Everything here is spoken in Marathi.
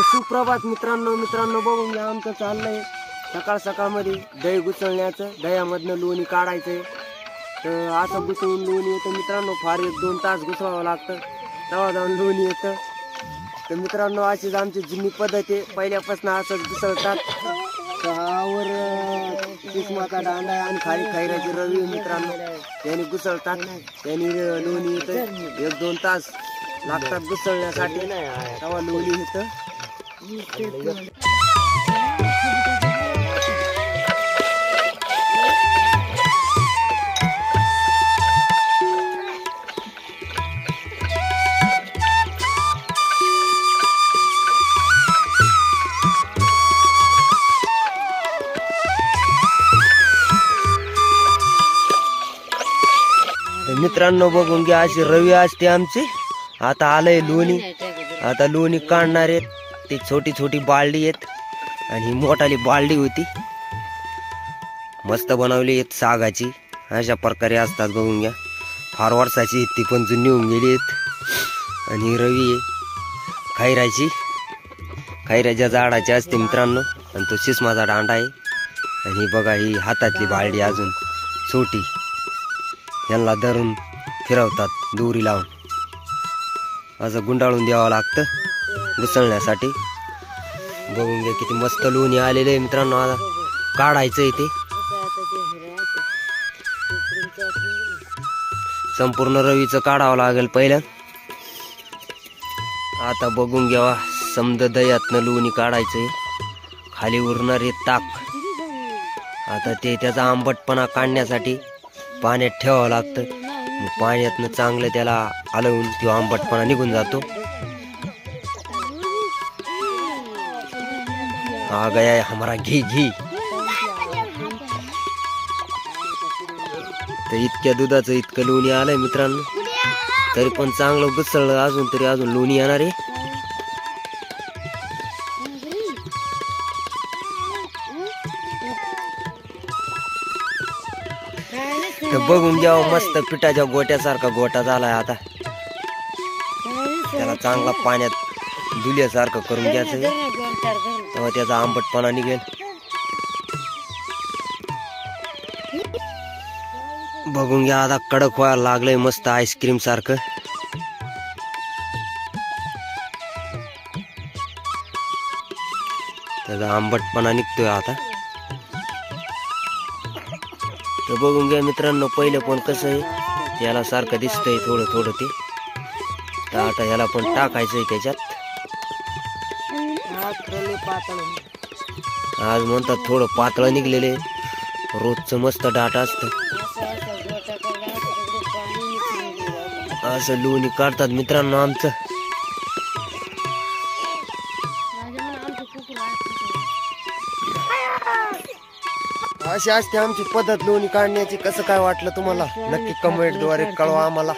सुप्रभात मित्रांनो बघून घ्या, आमचं चाललंय सकाळ मध्ये दही घुसळण्याचं, दह्यामधनं लोणी काढायचंय. तर असं घुसळून लोणी येतं मित्रांनो, फार 1-2 तास घुसवावं लागतं, तेव्हा जाऊन लोणी येतं. तर मित्रांनो अशीच आमची जुनी पद्धत आहे, पहिल्यापासून असंच घुसळतात. वर किस्माचा दांडा आहे आणि खाली खैराची रवी मित्रांनो, त्यांनी घुसळतात, त्यांनी लोणी येतं. 1-2 तास लागतात घुसळण्यासाठी, तेव्हा लोणी येतं. मित्रांनो बघून घ्या, अशी रवी असते आमची. आता आलंय लोणी, आता लोणी काढणार आहेत. ती छोटी बालडी आहेत आणि ही मोठाली बालडी होती, मस्त बनवली आहेत सागाची. अशा प्रकारे असतात बघून घ्या, फार वर्षाची ती पण जुनी होऊन गेली आहेत. आणि ही रवी आहे खैराच्या झाडाची असते मित्रांनो, आणि तो शिसमाचा दांडा आहे. आणि बघा ही हातातली बालडी अजून छोटी, यांना धरून फिरवतात दोरी लावून, असं गुंडाळून द्यावं लागतं घुसळण्यासाठी. बघून घ्या किती मस्त लोणी आलेलं आहे मित्रांनो. आता काढायचं आहे ते, संपूर्ण रवीचं काढावं लागेल पहिलं. आता बघून घ्यावा, समद दह्यातनं लोणी काढायचंय, खाली उरणारे ताक. आता ते त्याचा आंबटपणा काढण्यासाठी पाण्यात ठेवावं लागतं. मग पाण्यातनं चांगलं त्याला हलवून तो आंबटपणा निघून जातो. आ गया है हमारा घी. तर इतक्या दुधाचं इतकं लोणी आलंय मित्रांनो, तरी पण चांगलं घुसळलं, अजून लोणी येणार आहे. तर बघून घ्यावं, मस्त पिठाच्या गोट्यासारखा गोटा झालाय. आता त्याला चांगला पाण्यात धुल्यासारखं करून घ्यायचं, तेव्हा त्याचा आंबटपणा निघेल. बघून घ्या, आता कडक व्हायला लागलंय मस्त आईस्क्रीम सारखं. त्याचा आंबटपणा निघतोय आता. तर बघून घ्या मित्रांनो, पहिलं पण कसं आहे, याला सारखं दिसतंय थोडं ते. तर आता याला पण टाकायचंय त्याच्यात. आज म्हणतात थोडं पातळ निघलेले, रोजचं मस्त डाट असतं. असं लोणी काढतात मित्रांनो आमचं. अशी असते आमची पद्धत लोणी काढण्याची. कसं काय वाटलं तुम्हाला, नक्की कमेंटद्वारे कळवा आम्हाला.